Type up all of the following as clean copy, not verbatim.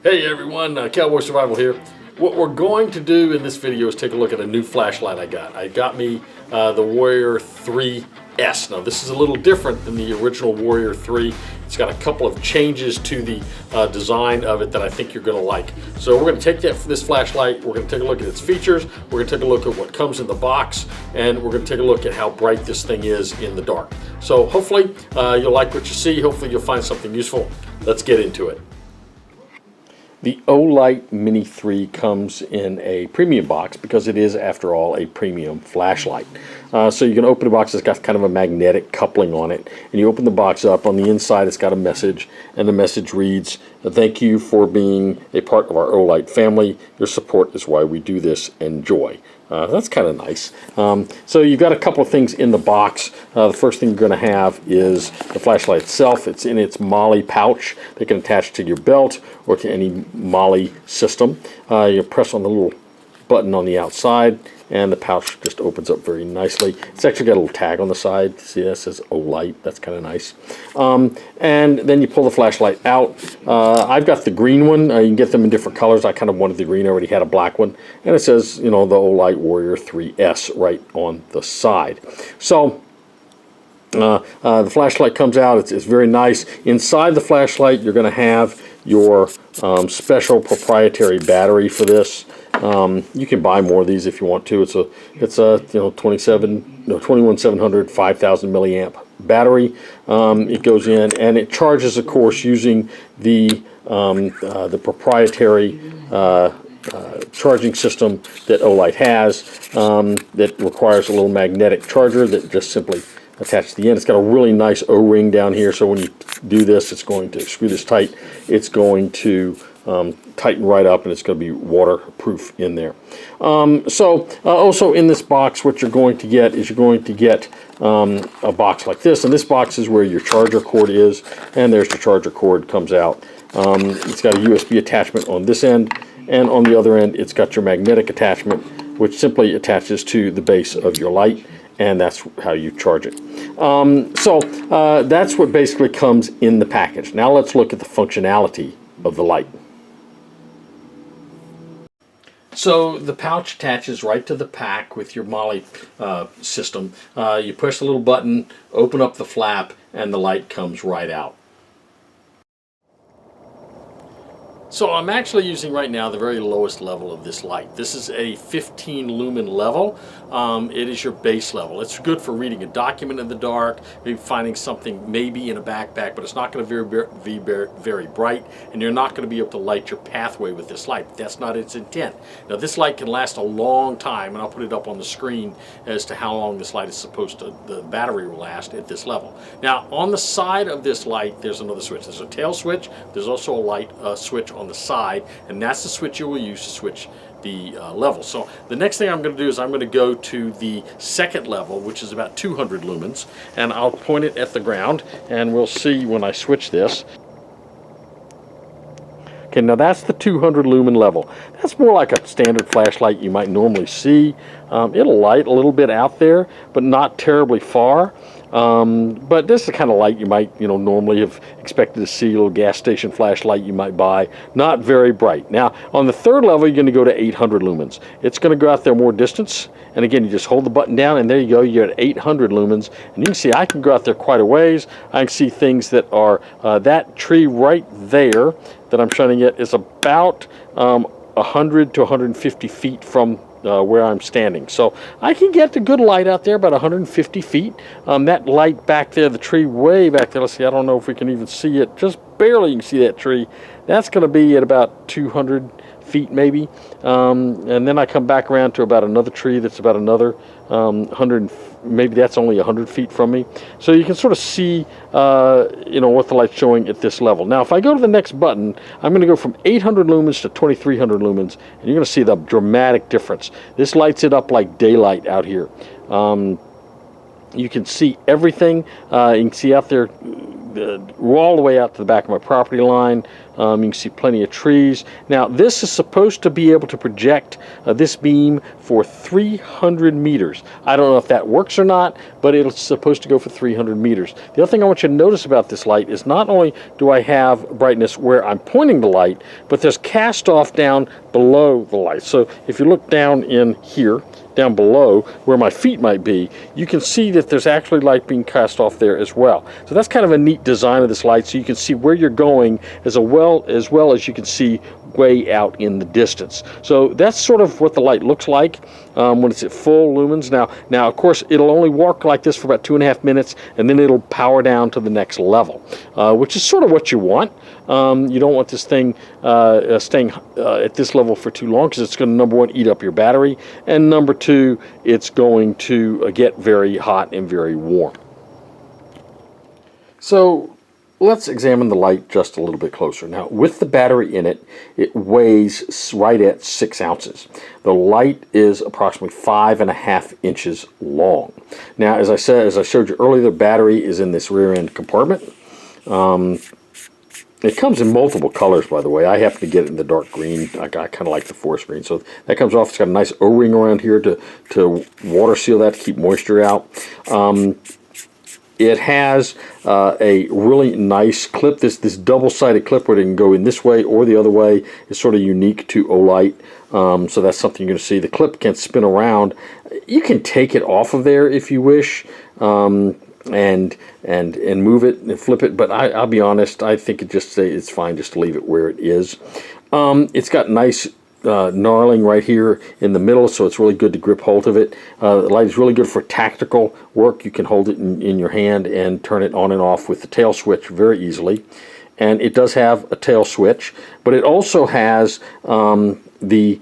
Hey everyone, Cowboy Survival here. What we're going to do in this video is take a look at a new flashlight I got. I got me the Warrior 3S. Now this is a little different than the original Warrior 3. It's got a couple of changes to the design of it that I think you're going to like. So we're going to take this flashlight, we're going to take a look at its features, we're going to take a look at what comes in the box, and we're going to take a look at how bright this thing is in the dark. So hopefully you'll like what you see, hopefully you'll find something useful. Let's get into it. The OLIGHT Mini 3 comes in a premium box because it is, after all, a premium flashlight. So you can open the box. It's got kind of a magnetic coupling on it. And you open the box up. On the inside, it's got a message. And the message reads, "Thank you for being a part of our OLIGHT family. Your support is why we do this. Enjoy." That's kind of nice. So you've got a couple of things in the box. The first thing you're going to have is the flashlight itself. It's in its MOLLE pouch that can attach to your belt or to any MOLLE system. You press on the little button on the outside and the pouch just opens up very nicely. It's actually got a little tag on the side. See, that says OLIGHT. That's kind of nice. And then you pull the flashlight out. I've got the green one. You can get them in different colors. I kind of wanted the green. I already had a black one. And it says, you know, the OLIGHT Warrior 3S right on the side. So the flashlight comes out. It's very nice. Inside the flashlight, you're going to have your special proprietary battery for this. You can buy more of these if you want to. It's a 21700 5000 milliamp battery. It goes in and it charges, of course, using the proprietary charging system that OLIGHT has that requires a little magnetic charger that just simply attaches to the end. It's got a really nice O-ring down here, so when you do this, it's going to screw this tight. It's going to tighten right up, and it's going to be waterproof in there. Also in this box, what you're going to get is a box like this, and this box is where your charger cord is, and there's the charger cord comes out. It's got a USB attachment on this end, and on the other end, it's got your magnetic attachment, which simply attaches to the base of your light, and that's how you charge it. That's what basically comes in the package. Now let's look at the functionality of the light. So the pouch attaches right to the pack with your MOLLE system. You push the little button, open up the flap, and the light comes right out. So I'm actually using right now the very lowest level of this light. This is a 15 lumen level. It is your base level. It's good for reading a document in the dark, maybe finding something maybe in a backpack, but it's not going to be very bright, and you're not going to be able to light your pathway with this light. That's not its intent. Now this light can last a long time, and I'll put it up on the screen as to how long this light is supposed to, the battery will last at this level. Now on the side of this light, there's another switch. There's a tail switch. There's also a light switch on the side, and that's the switch you will use to switch the level. So the next thing I'm going to do is I'm going to go to the second level, which is about 200 lumens, and I'll point it at the ground, and we'll see when I switch this. Okay, now that's the 200 lumen level. That's more like a standard flashlight you might normally see. It'll light a little bit out there, but not terribly far. But this is the kind of light you might, normally have expected to see. A little gas station flashlight you might buy. Not very bright. Now, on the third level, you're going to go to 800 lumens. It's going to go out there more distance. And again, you just hold the button down, and there you go. You're at 800 lumens. And you can see I can go out there quite a ways. I can see things that are, that tree right there that I'm shining at is about 100 to 150 feet from where I'm standing. So I can get the good light out there about 150 feet. That light back there, the tree way back there, let's see, I don't know if we can even see it, just barely you can see that tree. That's going to be at about 200 feet maybe. And then I come back around to about another tree that's about another 100, maybe that's only 100 feet from me. So you can sort of see, what the light's showing at this level. Now, if I go to the next button, I'm going to go from 800 lumens to 2300 lumens, and you're going to see the dramatic difference. This lights it up like daylight out here. You can see everything. You can see out there all the way out to the back of my property line. You can see plenty of trees. Now this is supposed to be able to project this beam for 300 meters. I don't know if that works or not, but it's supposed to go for 300 meters. The other thing I want you to notice about this light is not only do I have brightness where I'm pointing the light, but there's cast off down below the light. So if you look down in here, down below where my feet might be, you can see that there's actually light being cast off there as well. So that's kind of a neat design of this light, so you can see where you're going as well as you can see way out in the distance. So that's sort of what the light looks like when it's at full lumens. Now of course it'll only work like this for about 2.5 minutes, and then it'll power down to the next level, which is sort of what you want. You don't want this thing staying at this level for too long, because it's going to, number one, eat up your battery, and number two, it's going to get very hot and very warm. So let's examine the light just a little bit closer. Now, with the battery in it, it weighs right at 6 ounces. The light is approximately 5.5 inches long. Now, as I showed you earlier, the battery is in this rear end compartment. It comes in multiple colors, by the way. I happen to get it in the dark green. I kind of like the forest green. So that comes off. It's got a nice O-ring around here to water seal that, to keep moisture out. It has a really nice clip. This double-sided clip where it can go in this way or the other way is sort of unique to OLIGHT. So that's something you're going to see. The clip can spin around. You can take it off of there if you wish. And move it and flip it, but I'll be honest, I think it's fine just to leave it where it is. It's got nice knurling right here in the middle, so it's really good to grip hold of it. The light is really good for tactical work. You can hold it in your hand and turn it on and off with the tail switch very easily. And it does have a tail switch, but it also has the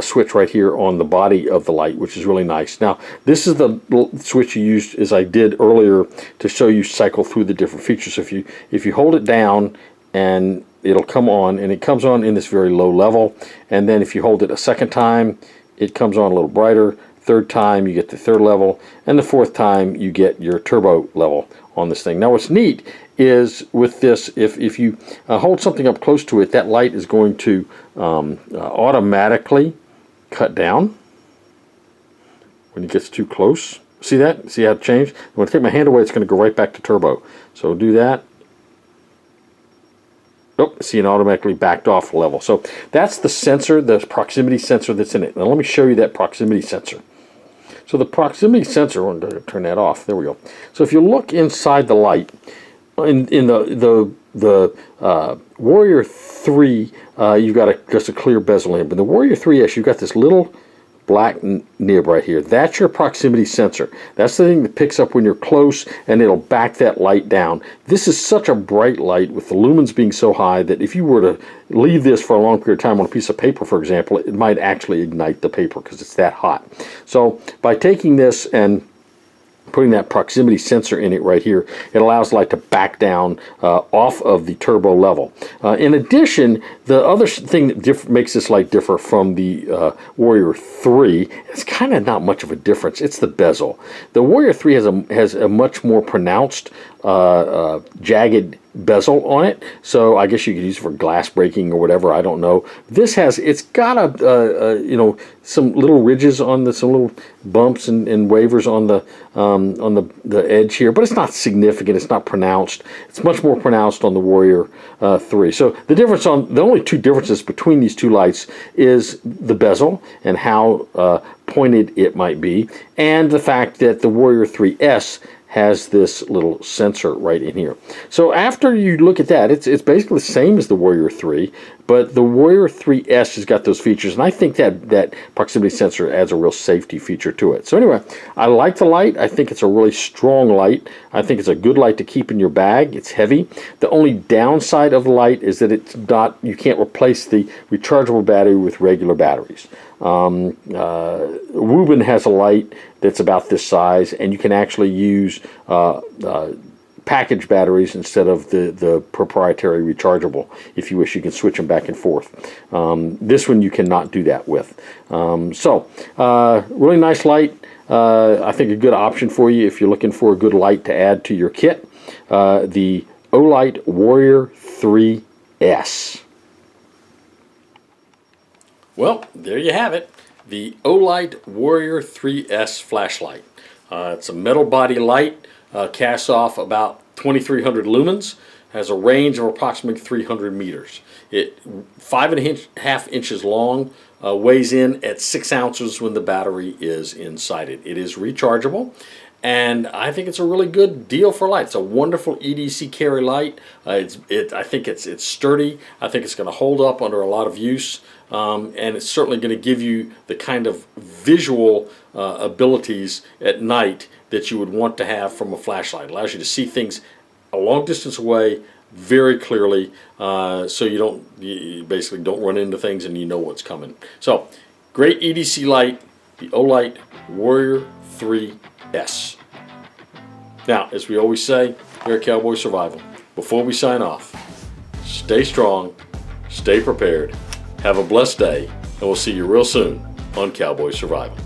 switch right here on the body of the light, which is really nice. Now, this is the switch you used, as I did earlier, to show you cycle through the different features. So if you hold it down, and it'll come on, and it comes on in this very low level, and then if you hold it a second time, it comes on a little brighter. Third time, you get the third level, and the fourth time, you get your turbo level on this thing. Now, what's neat is with this, if you hold something up close to it, that light is going to automatically cut down when it gets too close. See that? See how it changed? When I take my hand away, it's going to go right back to turbo. So do that. Oh, see, it automatically backed off level. So that's the sensor, the proximity sensor that's in it. Now let me show you that proximity sensor. So the proximity sensor, I'm going to turn that off. There we go. So if you look inside the light, in the Warrior 3, you've got just a clear bezel here. But the Warrior 3S, you've got this little black nib right here. That's your proximity sensor. That's the thing that picks up when you're close, and it'll back that light down. This is such a bright light, with the lumens being so high, that if you were to leave this for a long period of time on a piece of paper, for example, it might actually ignite the paper because it's that hot. So by taking this and putting that proximity sensor in it right here, it allows the light to back down off of the turbo level. In addition, the other thing that makes this light differ from the Warrior 3, it's kind of not much of a difference. It's the bezel. The Warrior 3 has a much more pronounced jagged bezel on it, so I guess you could use it for glass breaking or whatever. I don't know. This it's got some little ridges on some little bumps and wavers on the edge here, but it's not significant. It's not pronounced. It's much more pronounced on the Warrior 3. So the only two differences between these two lights is the bezel and how pointed it might be, and the fact that the Warrior 3S has this little sensor right in here. So after you look at that, it's basically the same as the Warrior 3, but the Warrior 3S has got those features, and I think that proximity sensor adds a real safety feature to it. So anyway, I like the light. I think it's a really strong light. I think it's a good light to keep in your bag. It's heavy. The only downside of the light is that you can't replace the rechargeable battery with regular batteries. Woobin has a light that's about this size, and you can actually use package batteries instead of the proprietary rechargeable. If you wish, you can switch them back and forth. This one you cannot do that with. Really nice light. I think a good option for you if you're looking for a good light to add to your kit. The OLIGHT Warrior 3 3S. Well, there you have it. The OLIGHT WARRIOR 3S flashlight. It's a metal body light, casts off about 2,300 lumens, has a range of approximately 300 meters. It 5.5 inches long, weighs in at 6 ounces when the battery is inside it. It is rechargeable, and I think it's a really good deal for light. It's a wonderful EDC carry light. I think it's sturdy. I think it's going to hold up under a lot of use, and it's certainly going to give you the kind of visual abilities at night that you would want to have from a flashlight. It allows you to see things a long distance away very clearly, so you basically don't run into things and you know what's coming. So, great EDC light, the OLIGHT WARRIOR 3S. Now, as we always say here at Cowboy Survival, before we sign off, stay strong, stay prepared, have a blessed day, and we'll see you real soon on Cowboy Survival.